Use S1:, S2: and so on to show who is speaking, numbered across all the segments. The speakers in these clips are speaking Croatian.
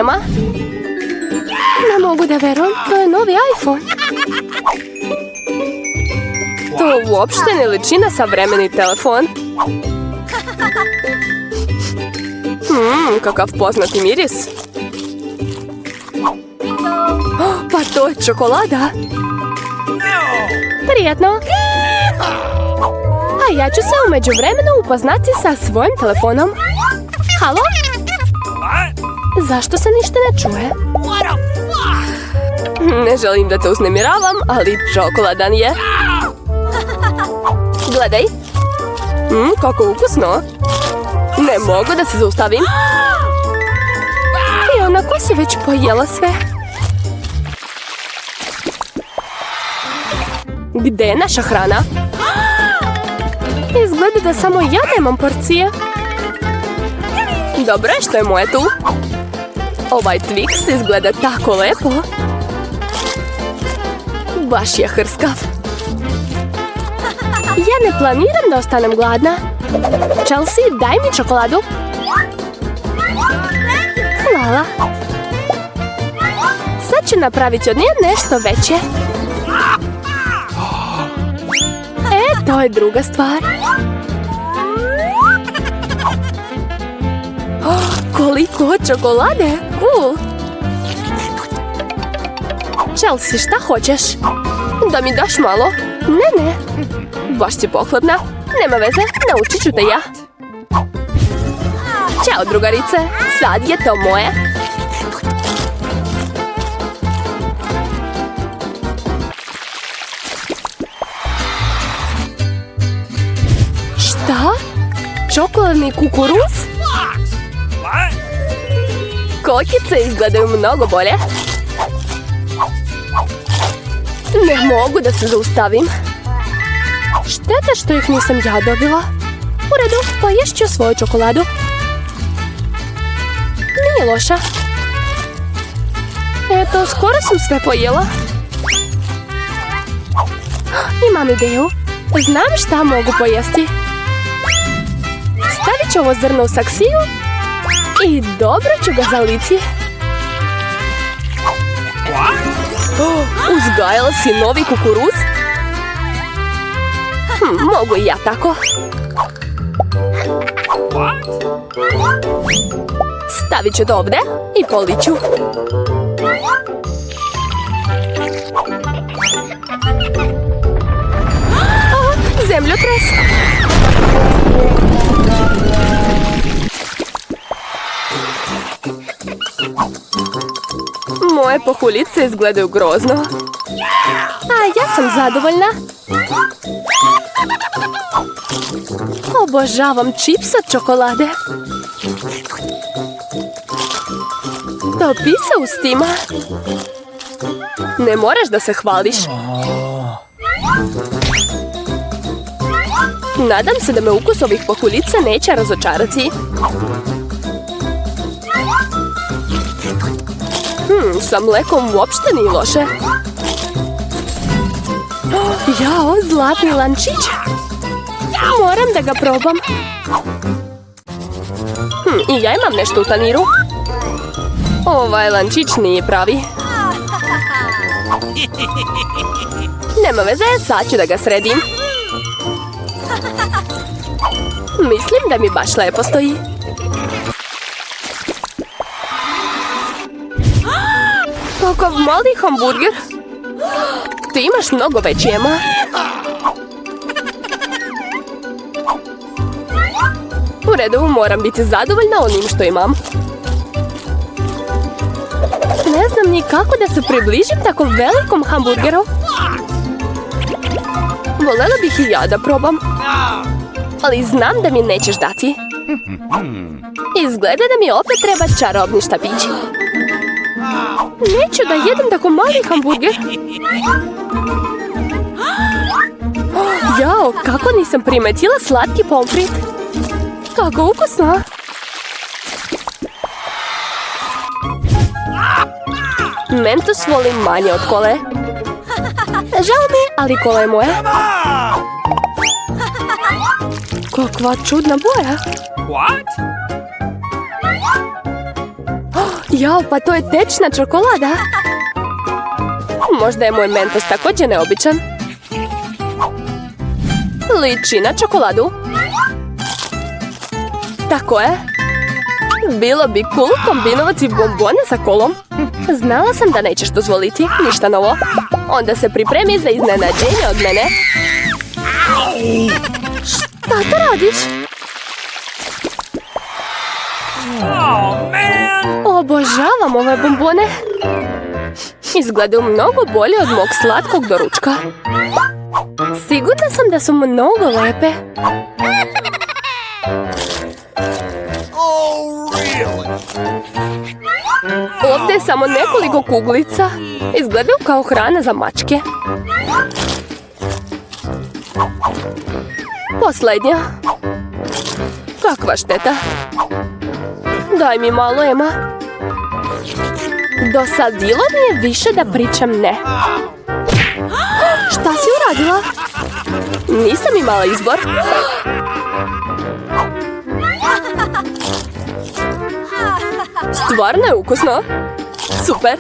S1: nama. Ne mogu da verujem, to je novi iPhone. To uopšte ne liči na savremeni telefon. Kakav poznati miris. Pa to je čokolada. Prijetno. A ja ću se u međuvremenu upoznati sa svojim telefonom. Halo? Zašto se ništa ne čuje? Ne želim da te uznemiravam, ali čokoladan je. Gledaj. Kako ukusno. Ne mogu da se zaustavim. I onako si već pojela sve. Gde je naša hrana? Izgleda da samo ja nemam porcije. Dobro je što je moje tu. Ovaj Twix izgleda tako lepo. Baš je hrskav. Ja ne planiram da ostanem gladna. Chelsea, daj mi čokoladu. Hvala. Sad ću napraviti od nje nešto veće. To je druga stvar. Koliko čokolade! Cool! Chelsea, šta hoćeš? Da mi daš malo? Ne. Baš si pohladna. Nema veze, naučit ću te ja. Ćao, drugarice. Sad je to moje. Šta? Čokoladni kukuruz? Kokice izgledaju mnogo bolje. Ne mogu da se zaustavim. Šteta što ih nisam ja dobila. U redu, poješću svoju čokoladu. Nije loša. Eto, skoro sam sve pojela. Imam ideju. Znam šta mogu pojesti. Stavit ću ovo zrno u saksiju i dobro ću ga zaliti. Uzgajala si novi kukuruz? Mogu i ja tako. Stavit ću to ovdje i poliću. Zemljotres! Moje pahuljice izgledaju grozno. A ja sam zadovoljna. Obožavam čips od čokolade. To pisa ustima. Ne moraš da se hvališ. Nadam se da me ukus ovih pahuljica neće razočarati. Sa mlekom uopšte nije loše. Jao, zlatni lančić. Moram da ga probam. I ja imam nešto u taniru. Ovaj lančić nije pravi. Nema veze, sad ću da ga sredim. Mislim da mi baš lepo stoji. Kakav mali hamburger. Ti imaš mnogo veći, Emma. U redu, moram biti zadovoljna onim što imam. Ne znam ni kako da se približim tako velikom hamburgeru. Volela bih i ja da probam. Ali znam da mi nećeš dati. Izgleda da mi opet treba čarobni štapić. Neću da jedem tako mali hamburger. Jao, kako nisam primetila slatki pomfrit. Kako ukusno. Mentos volim manje od kole. Žao mi, ali kola je moja. Kakva čudna boja. Jao, pa to je tečna čokolada. Možda je moj mentos također neobičan. Liči na čokoladu. Tako je. Bilo bi cool kombinovati bombone sa kolom. Znala sam da nećeš dozvoliti ništa novo. Onda se pripremi za iznenađenje od mene. Šta to radiš? Obožavam ove bombone. Izgledaju mnogo bolje od mog slatkog doručka. Sigurna sam da su mnogo lepe. Ovdje je samo nekoliko kuglica. Izgledaju kao hrana za mačke. Posljednja. Kakva šteta. Daj mi malo, Ema. Dosadilo mi je više da pričam ne. Šta si uradila? Nisam imala izbor. Stvarno je ukusno. Super.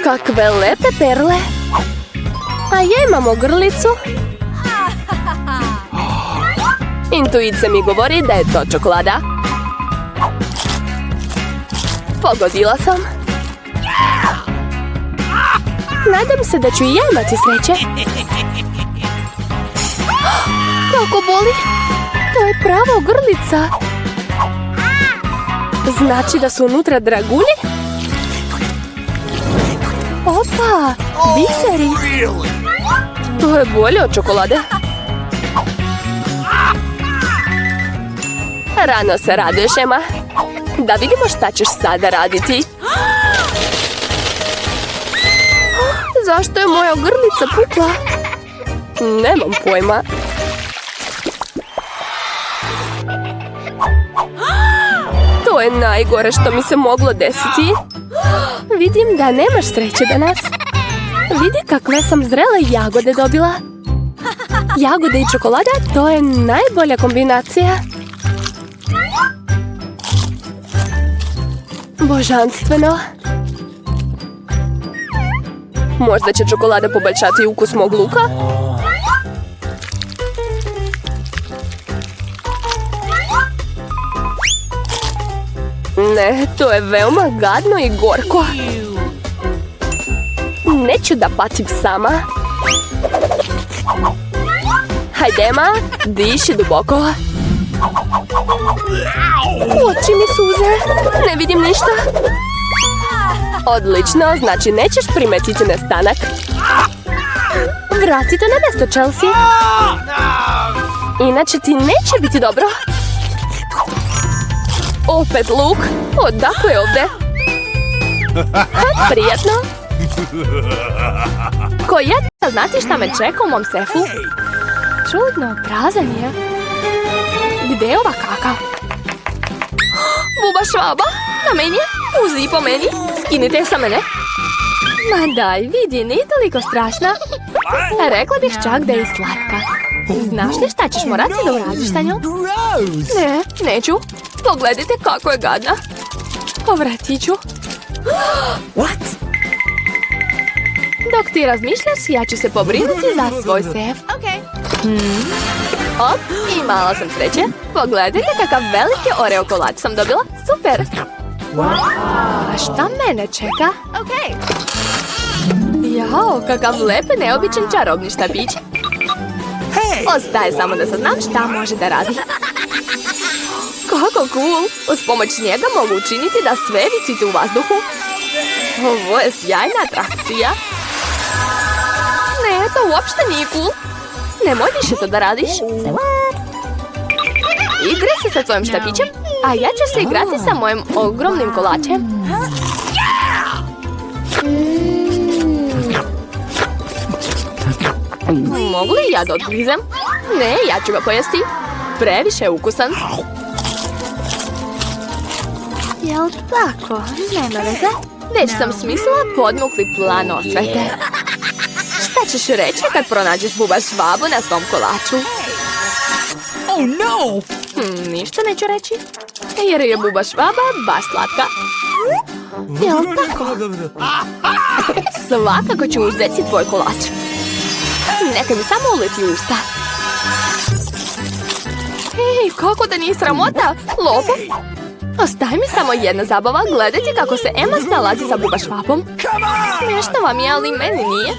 S1: Kakve lepe perle. A ja imam ogrlicu. Intuicija mi govori da je to čokolada. Pogodila sam. Nadam se da ću i ja imati sreće. Kako boli? To je prava ogrlica. Znači da su unutra dragulji? Opa, biseri. To je bolje od čokolade. Rano se raduješ, Ema. Da vidimo šta ćeš sada raditi. Zašto je moja grlica pukla? Nemam pojma. To je najgore što mi se moglo desiti. Vidim da nemaš sreće danas. Vidi kakve sam zrele jagode dobila. Jagode i čokolada, to je najbolja kombinacija. Božanstveno. Možda će čokolada poboljšati ukus mog luka? Ne, to je veoma gadno i gorko. Neću da patim sama. Hajde, Ema, diši duboko. Oči mi suze. Ne vidim ništa. Odlično, znači nećeš primetiti nestanak. Vrati to na mjesto, Chelsea. Inače ti neće biti dobro. Opet luk. Odakle je ovdje? Prijatno. Ko ja da znati šta me čeka u mom sefu? Čudno, prazan je. Gdje je ova kaka? Buba švaba? Na meni je? Uzi po meni. Skinite sa mene. Ma daj, vidi, nije toliko strašna. Rekla bih čak da je i slatka. Znaš li šta ćeš morati da uradiš sa njom? Ne, neću. Pogledajte kako je gadna. Povratit ću. What? Dok ti razmišljaš, ja ću se pobrinuti za svoj sef. Op, imala sam sreće. Pogledajte kakav veliki oreo kolač sam dobila. Super. A šta mene čeka? Jao, kakav lep i neobičan čarobni štapić. Ostaje samo da saznam šta može da radi. Kako cool! Uz pomoć njega mogu učiniti da sve visite u vazduhu. Ovo je sjajna atrakcija. Ne, to uopšte nije cool. Nemoj više to da radiš. Igraj se sa tvojim štapićem, a ja ću se igrati sa mojim ogromnim kolačem. Mogu li ja da odgrizem? Ne, ja ću ga pojesti. Previše je ukusan. Jel tako? Nema veze. Već sam smislila podmukli plan osvete. Šta ćeš reći kad pronađeš buba švabu na svom kolaču? Ništa neću reći, jer je buba švaba baš slatka. Jel tako? Svakako ću uzeti tvoj kolač. Neka mi samo uleti u usta. Ej, kako da nije sramota, lopov? Ostaje mi samo jedna zabava, gledajte kako se Emma snalazi za buba švabom. Smiješno vam je, ali meni nije.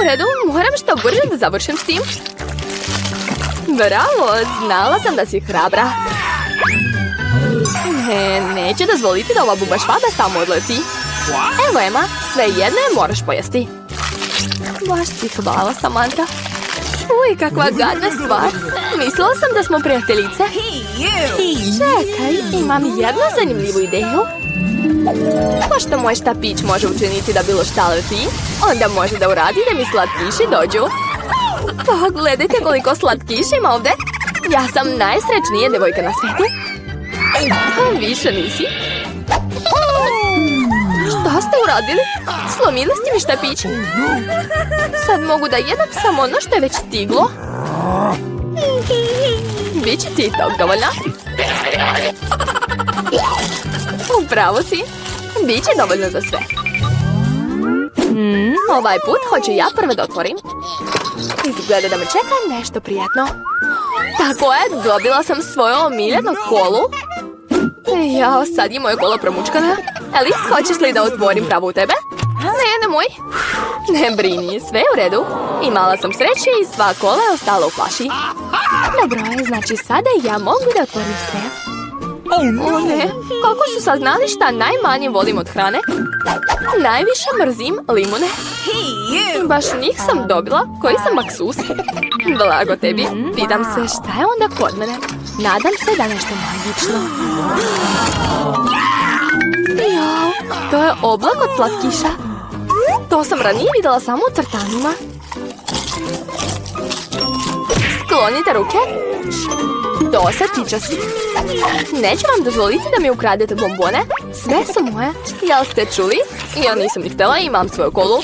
S1: U redu, moram što brže da završim s tim. Bravo, znala sam da si hrabra. Ne, neću dozvoliti da ova buba švaba samo odleti. Evo Emma, sve jedne moraš pojesti. Baš ti hvala, Samantha. Uj, kakva gadna stvar. Mislila sam da smo prijateljice. Čekaj, imam jednu zanimljivu ideju. Pošto moj štapić može učiniti da bilo šta leti, onda može da uradi da mi slatkiši dođu. Pogledajte koliko slatkiša ima ovdje. Ja sam najsrećnija devojka na svijetu. Više nisi. Šta ste uradili? Slomili ste mi štapić. Sad mogu da jedem samo ono što je već stiglo. Biće ti tog dovoljno. Upravo si. Biće dovoljno za sve. Ovaj put hoću ja prvo da otvorim. Izgleda da me čeka nešto prijatno. Tako je, dobila sam svoju omiljenu kolu. Jao, sad je moja kola promučkana. Alice, hoćeš li da otvorim pravo u tebe? Ne, nemoj. Ne brini, sve je u redu. Imala sam sreće i sva kola je ostala u flaši. Dobro, znači sada ja mogu da otvorim sve. O ne, kako su saznali šta najmanje volim od hrane? Najviše mrzim limune. Baš njih sam dobila, koji sam maksus. Blago tebi, pitam se šta je onda kod mene. Nadam se da nešto magično. Jao, to je oblak od slatkiša. To sam ranije vidjela samo u crtanima. Sklonite ruke. To se tiče svi. Neću vam dozvoliti da mi ukradete bombone. Sve su moje. Jel ste čuli? Ja nisam ni htjela, imam svoju kolu.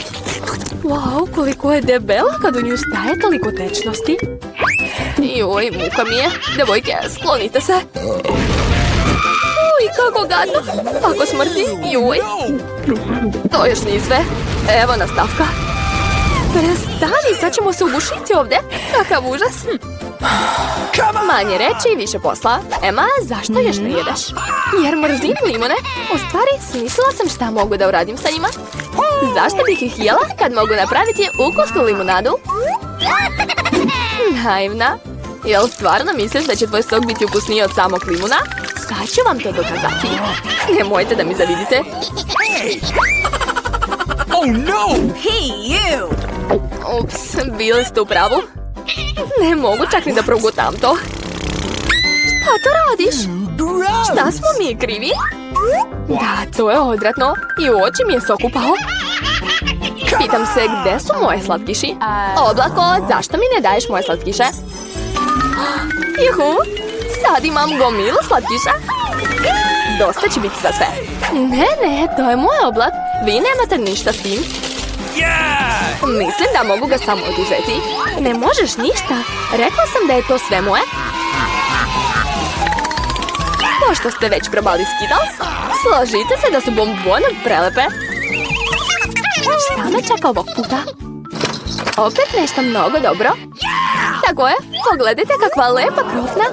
S1: Wow, koliko je debela kad u nju staje toliko tečnosti. Joj, muka mi je. Devojke, sklonite se. Uj, kako gadno. Kako smrti. Joj. To još nije sve. Evo nastavka. Prestani, sad ćemo se ugušiti ovdje. Kakav užas. Manje reći i više posla. Emma, zašto još ne jedeš? Jer mrzim limone. U stvari, smislila sam šta mogu da uradim sa njima. Zašto bih ih jela kad mogu napraviti ukusnu limunadu? Naivna. Jel stvarno misliš da će tvoj sok biti ukusniji od samog limuna? Sad ću vam to dokazati. Nemojte da mi zavidite.
S2: Oh no!
S3: Hey, you!
S1: Ups, bili ste u pravu. Ne mogu čak ni da progutam to. Šta to radiš? Šta smo mi krivi? Da, to je odvratno. I u oči mi je sok upao. Pitam se gde su moje slatkiši? Oblako, zašto mi ne daješ moje slatkiše? Juhu, sad imam gomilu slatkiša. Dosta će biti za sve. Ne, to je moj oblak. Vi nemate ništa s tim. Mislim da mogu ga samo oduzeti. Ne možeš ništa. Rekla sam da je to sve moje. Pošto ste već probali Skittles, složite se da su bombone prelepe. Šta me čeka ovog puta? Opet nešto mnogo dobro. Tako je, pogledajte kakva lepa krofna.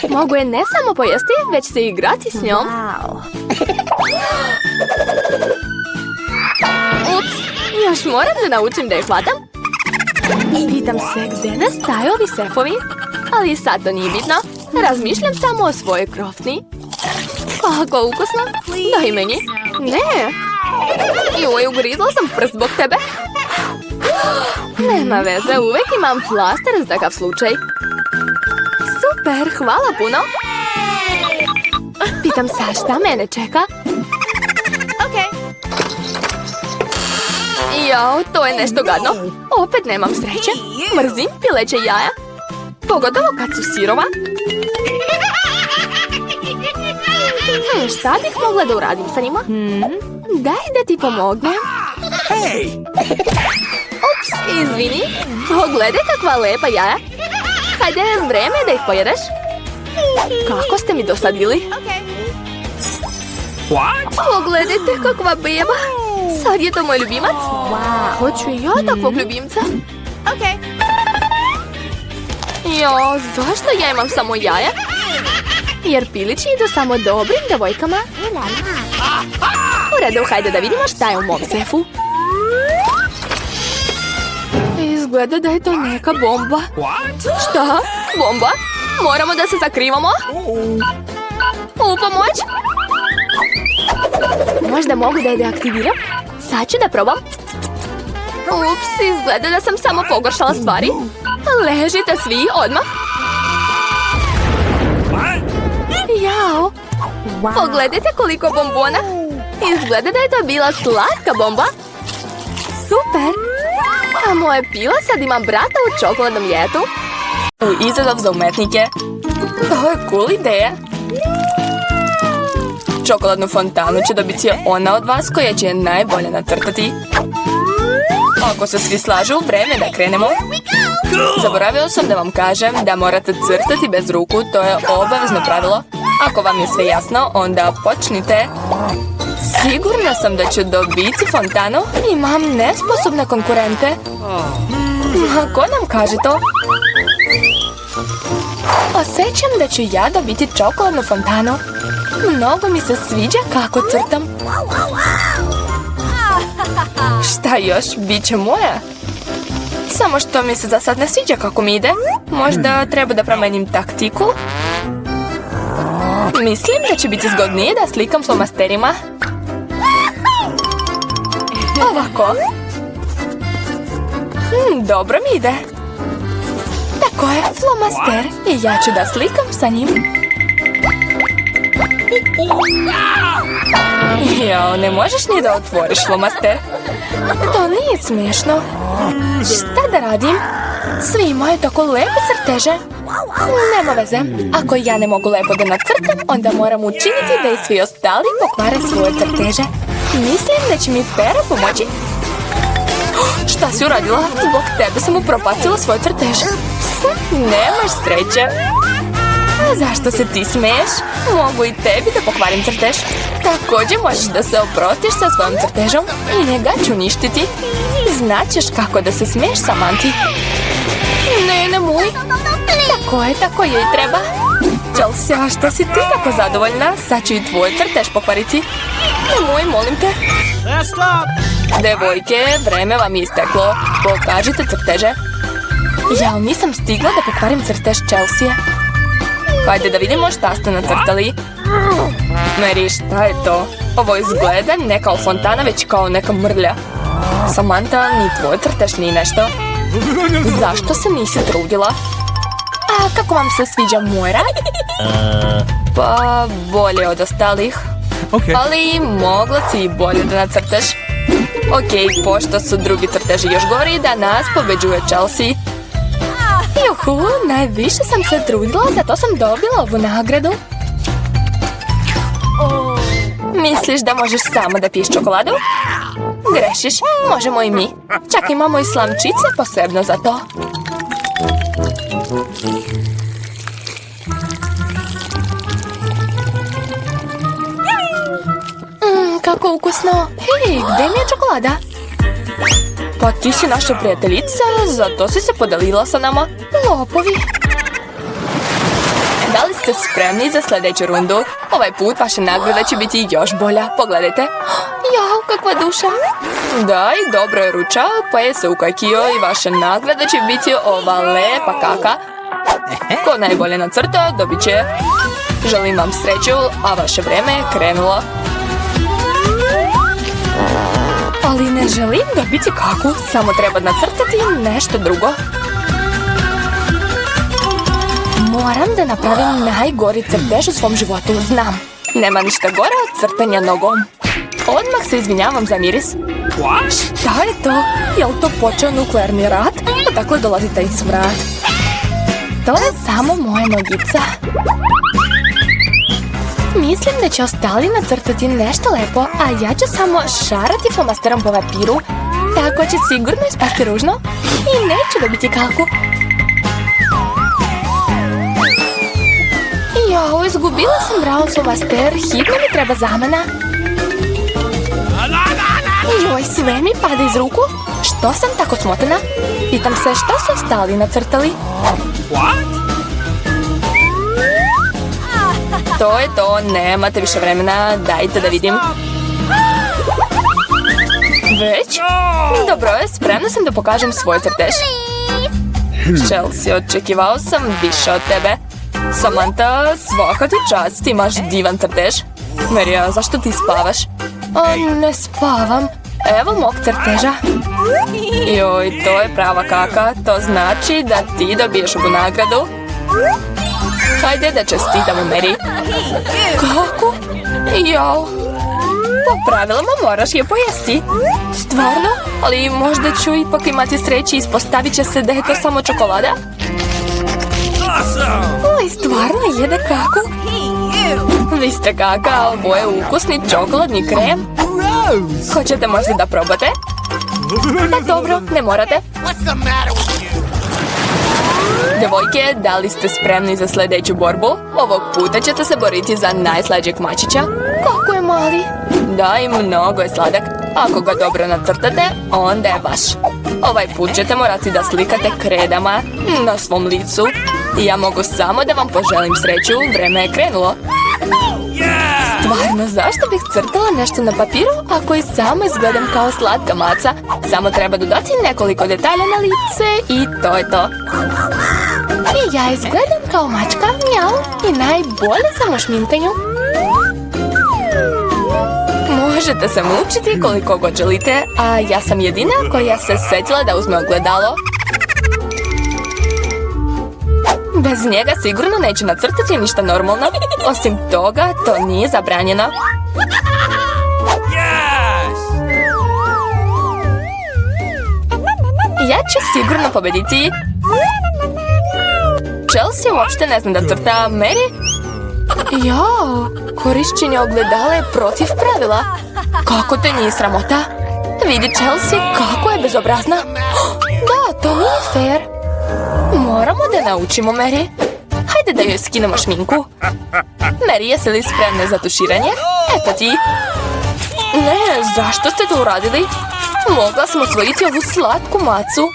S1: Mogu je ne samo pojesti, već se igrati s njom. Ups, još moram da naučim da je hvatam. Pitam se gdje nastaju ovi sefovi, ali sad to nije bitno. Razmišljam samo o svojoj krofni. Kako ukusno. Daj meni. Ne. Joj, ugrizla sam prst zbog tebe. Nema veze, uvijek imam flaster za takav slučaj. Super, hvala puno. Pitam se šta mene čeka. Jao, to je nešto gadno. Opet nemam sreće. Mrzim pileće jaja. Pogotovo kad su sirova. Šta bih mogla da uradim sa njima? Daj da ti pomognem. Ups, izvini. Pogledaj kakva lepa jaja. Hajde, vreme je da ih pojedeš. Kako ste mi dosadili? Pogledajte kakva beba. Sad je to moj ljubimac. Hoću i ja takvog ljubimca. Jo, zašto ja imam samo jaja? Jer pilići idu samo dobrim devojkama. U redu, hajde da vidimo šta je u mom sefu. Izgleda da je to neka bomba. Šta? Bomba? Moramo da se sakrivamo? U pomoć? Možda mogu da je deaktiviram? Sad ću da probam. Ups, izgleda da sam samo pogoršala stvari. Ležite svi, odmah. Jao. Pogledajte koliko bombona. Izgleda da je to bila slatka bomba. Super. A moje pila sad ima brata u čokoladnom jetu. Izazov za umetnike. To je cool ideja. Čokoladnu fontanu će dobiti ona od vas koja će je najbolje nacrtati. Ako se svi slažu, vreme da krenemo. Zaboravio sam da vam kažem da morate crtati bez ruku, to je obavezno pravilo. Ako vam je sve jasno, onda počnite. Sigurna sam da ću dobiti fontanu. Imam nesposobne konkurente. Ko nam kaže to? Osjećam da ću ja dobiti čokoladnu fontanu. Mnogo mi se sviđa kako crtam. Šta još? Biće moja. Samo što mi se za sad ne sviđa kako mi ide. Možda treba da promenim taktiku. Mislim da će biti zgodnije da slikam flomasterima. Ovako. Dobro mi ide. Tako je, flomaster. I ja ću da slikam sa njim. Jao, ne možeš ni da otvoriš flomaster. To nije smiješno. Šta da radim? Svi imaju tako lepe crteže. Nema veze. Ako ja ne mogu lepo da nacrtam, onda moram učiniti da i svi ostali pokvare svoje crteže. Mislim da će mi Pero pomoći. Šta si uradila? Zbog tebe sam upropastila svoj crtež. Nemaš sreće. A zašto se ti smeješ? Mogu i tebi da pokvarim crtež. Također možeš da se oprostiš sa svojim crtežom i njega ću uništiti. Znaćeš kako da se smeješ, Samanti. Ne, nemoj. Tako je i treba. Chelsea, što si ti tako zadovoljna? Sad ću i tvoj crtež pokvariti. Nemoj, molim te. Devojke, vreme vam je isteklo. Pokažite crteže. Ja nisam stigla da pokvarim crtež Chelsea. Hajde da vidimo šta ste nacrtali. Mary, šta je to? Ovo izgleda ne kao fontana, već kao neka mrlja. Samantha, ni tvoj crtež ni nešto. Zašto se nisi trudila? A kako vam se sviđa moj rad? Pa, bolje od ostalih. Ali mogla si i bolje da nacrtaš. Ok, pošto su drugi crteži još gori, da nas pobeđuje Chelsea. Juhu, najviše sam se trudila, zato sam dobila ovu nagradu. Misliš da možeš samo da piješ čokoladu? Grešiš, možemo i mi. Čak imamo i slamčice posebno za to. Kako ukusno. Hej, gdje mi je čokolada? Pa ti si naša prijateljica, zato si se podelila sa nama. Lopovi. Da li ste spremni za sljedeću rundu? Ovaj put vaša nagrada će biti još bolja. Pogledajte. Jao, kakva duša. Da, i dobro je ručao, pa je se ukakio i vaša nagrada će biti ova lepa kaka. Ko najbolje nacrta, dobit će. Želim vam sreću, a vaše vreme je krenulo. Ali ne želim dobiti kaku, samo treba nacrtati nešto drugo. Moram da napravim najgori crtež u svom životu, znam. Nema ništa gore od crtanja nogom. Odmah se izvinjavam za miris. Šta je to? Je li to počeo nuklearni rat? Odakle dolazi taj smrad? To je samo moja nogica. Mislim da će ostali nacrtati nešto lepo, a ja ću samo šarati flomasterom po papiru. Tako će sigurno ispasti ružno i neću dobiti kaku. Bila sam brao flomaster, hitno mi treba zamena. Joj, sve mi pada iz ruku. Što sam tako smotana? Pitam se što su ostali nacrtali. To je to, nemate više vremena, dajte da vidim. Već? Dobro je, spremna sam da pokažem svoj crtež. Chelsea, očekivao sam više od tebe. Samantha, svaka ti čast, imaš divan crtež. Marija, zašto ti spavaš? Ne spavam. Evo mog crteža. Joj, to je prava kaka. To znači da ti dobiješ ovu nagradu. Hajde da čestitamo Mary. Kako? Jao. Po pravilama moraš je pojesti. Stvarno? Ali možda ću ipak imati sreći i ispostavit će se da je to samo čokolada? Oj, stvarno jede kaku? Vi ste kaka, ovo je ukusni čokoladni krem. Hoćete možda da probate? Da, dobro, ne morate. Djevojke, da li ste spremni za sljedeću borbu? Ovog puta ćete se boriti za najslađeg mačića. Kako je mali? Da, i mnogo je sladak. Ako ga dobro nacrtate, onda je vaš. Ovaj put ćete morati da slikate kredama na svom licu. I ja mogu samo da vam poželim sreću, vreme je krenulo. Stvarno, zašto bih crtala nešto na papiru ako i samo izgledam kao slatka maca? Samo treba dodati nekoliko detalja na lice i to je to. I ja izgledam kao mačka, mjau, i najbolje sam u šminkanju. Možete se mučiti koliko god želite, a ja sam jedina koja se sjetila da uzme ogledalo. Bez njega sigurno neću nacrtati ništa normalno. Osim toga, to nije zabranjeno. Ja ću sigurno pobediti. Chelsea uopšte ne zna da crta. Mary? Jao, korišćenje ogledala je protiv pravila. Kako te nije sramota? Vidi Chelsea, kako je bezobrazna. Da, to nije fair. Moramo da naučimo Mary. Hajde da joj skinemo šminku. Mary, jesi li spremna za tuširanje? Eto ti. Ne, zašto ste to uradili? Mogla sam osvojiti ovu slatku macu.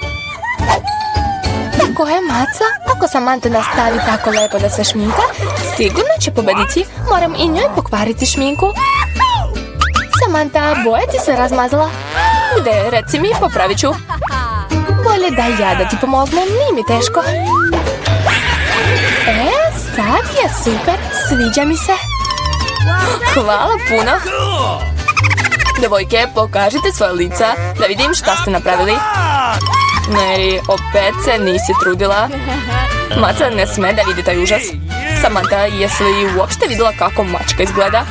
S1: Tako je maca. Ako Samantha nastavi tako lepo da se šminka, sigurno će pobediti. Moram i njoj pokvariti šminku. Samantha, boja ti se razmazala. Gde, reci mi, popravit ću. Bolje da ja da ti pomognem, nije mi teško. Sad je super, sviđa mi se. Hvala puno. Devojke, pokažite svoje lica da vidim šta ste napravili. Mary, opet se nisi trudila. Maca ne sme da vidi taj užas. Samantha, jesi li uopšte vidjela kako mačka izgleda?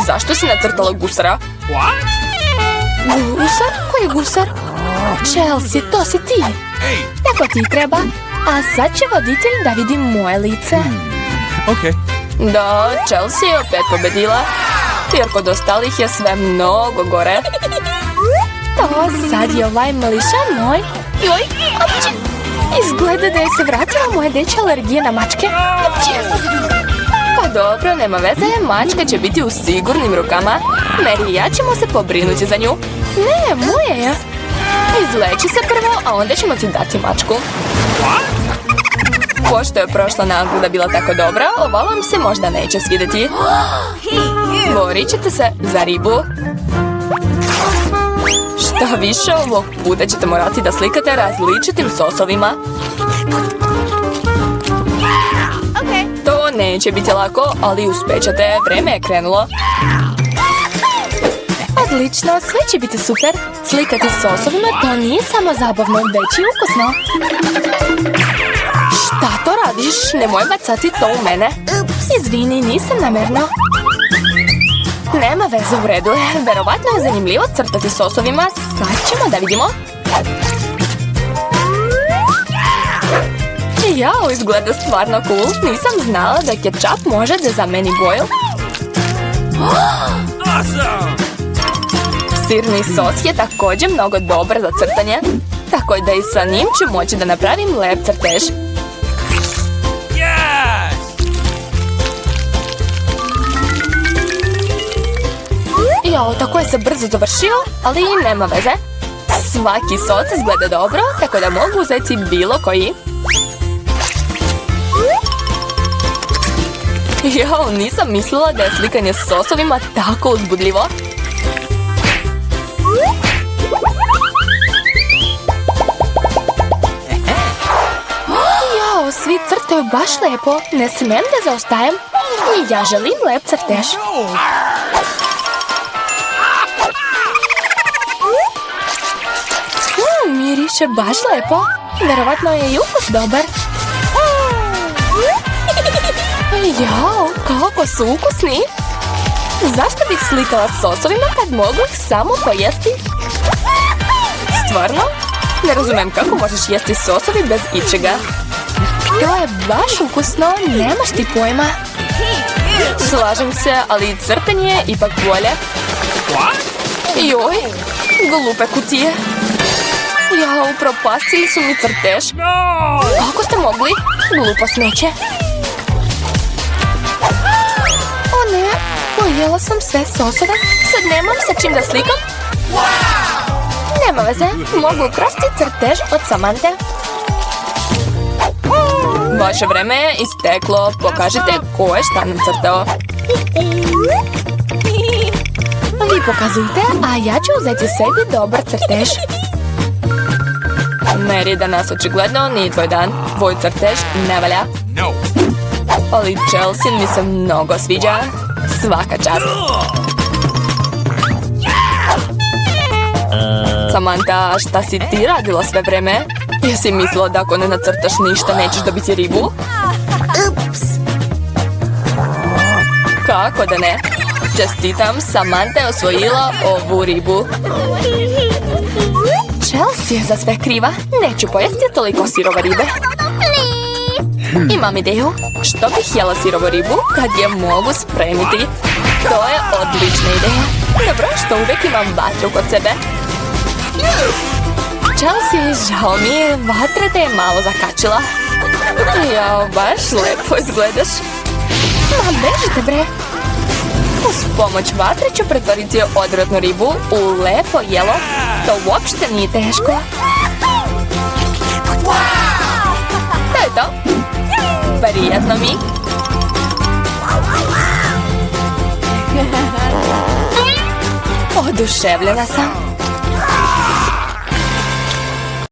S1: Zašto si nacrtala gusara? Gusar? Ko je gusar? Chelsea, to si ti. Tako ti treba. A sad će voditelj da vidi moje lice. Da, Chelsea je opet pobedila. Jer kod ostalih je sve mnogo gore. To sad je ovaj mališa moj. Joj, apće. Izgleda da je se vratila moja dečja alergija na mačke. Apće. Pa dobro, nema veze, mačka će biti u sigurnim rukama. Mary i ja ćemo se pobrinuti za nju. Ne, moje je. Izleči se prvo, a onda ćemo ti dati mačku. Pošto je prošla nagrada bila tako dobra, ova vam se možda neće svidjeti. Borit ćete se za ribu. Što više, ovog puta ćete morati da slikate različitim sosovima. To neće biti lako, ali uspećete, vreme je krenulo. Odlično, sve će biti super. Slikati sosovima to nije samo zabavno, već i ukusno. Šta to radiš? Nemoj bacati to u mene. Izvini, nisam namjerno. Nema veze, u redu je. Verovatno je zanimljivo crtati sosovima. Sad ćemo da vidimo. Jao, izgleda stvarno cool. Nisam znala da kečap može da zameni boju. Sirni sos je također mnogo dobar za crtanje. Tako da i sa njim ću moći da napravim lep crtež. Jao, tako je se brzo završio, ali nema veze. Svaki sos izgleda dobro, tako da mogu uzeti bilo koji. Jao, nisam mislila da je slikanje s sosovima tako uzbudljivo. Jao, svi crtaju baš lepo. Ne smem da zaostajem. I ja želim lep crtež. Miriše baš lepo. Verovatno je i ukus dobar. Jao, kako su ukusni. Zašto bih slikala s sosovima kad mogu ih samo pojesti? Stvarno? Ne razumijem kako možeš jesti sosovi bez ičega. To je baš ukusno, nemaš ti pojma. Slažem se, ali crtanje je ipak bolje. Joj, glupe kutije. Jao, propastili su mi crtež. Kako ste mogli? Glupo smeće. O ne, pojela sam sve sosove. Sad nemam sa čim da slikam. Nema veze, mogu ukrasti crtež od Samante. Vaše vreme je isteklo. Pokažite ko je šta nacrtao. Vi pokazujte, a ja ću uzeti sebi dobar crtež. Mary, danas očigledno nije tvoj dan. Tvoj crtež ne valja. Ali Chelsea mi se mnogo sviđa. Svaka čast. Samantha, šta si ti radila sve vreme? Jesi mislila da ako ne nacrtaš ništa nećeš dobiti ribu? Ups. Kako da ne? Čestitam, Samantha je osvojila ovu ribu. Chelsea je za sve kriva. Neću pojesti toliko sirove ribe. Imam ideju. Što bih jela sirovu ribu kad je mogu spremiti? To je odlična ideja. Dobro, što uvijek imam vatru kod sebe. Chelsea, žao mi je, vatra te je malo zakačila. Jao, baš lepo izgledaš. Ma, bežite bre. Uz pomoć vatre ću pretvoriti odvratnu ribu u lepo jelo. To uopšte nije teško. To je to. Prijatno mi. Oduševljena sam.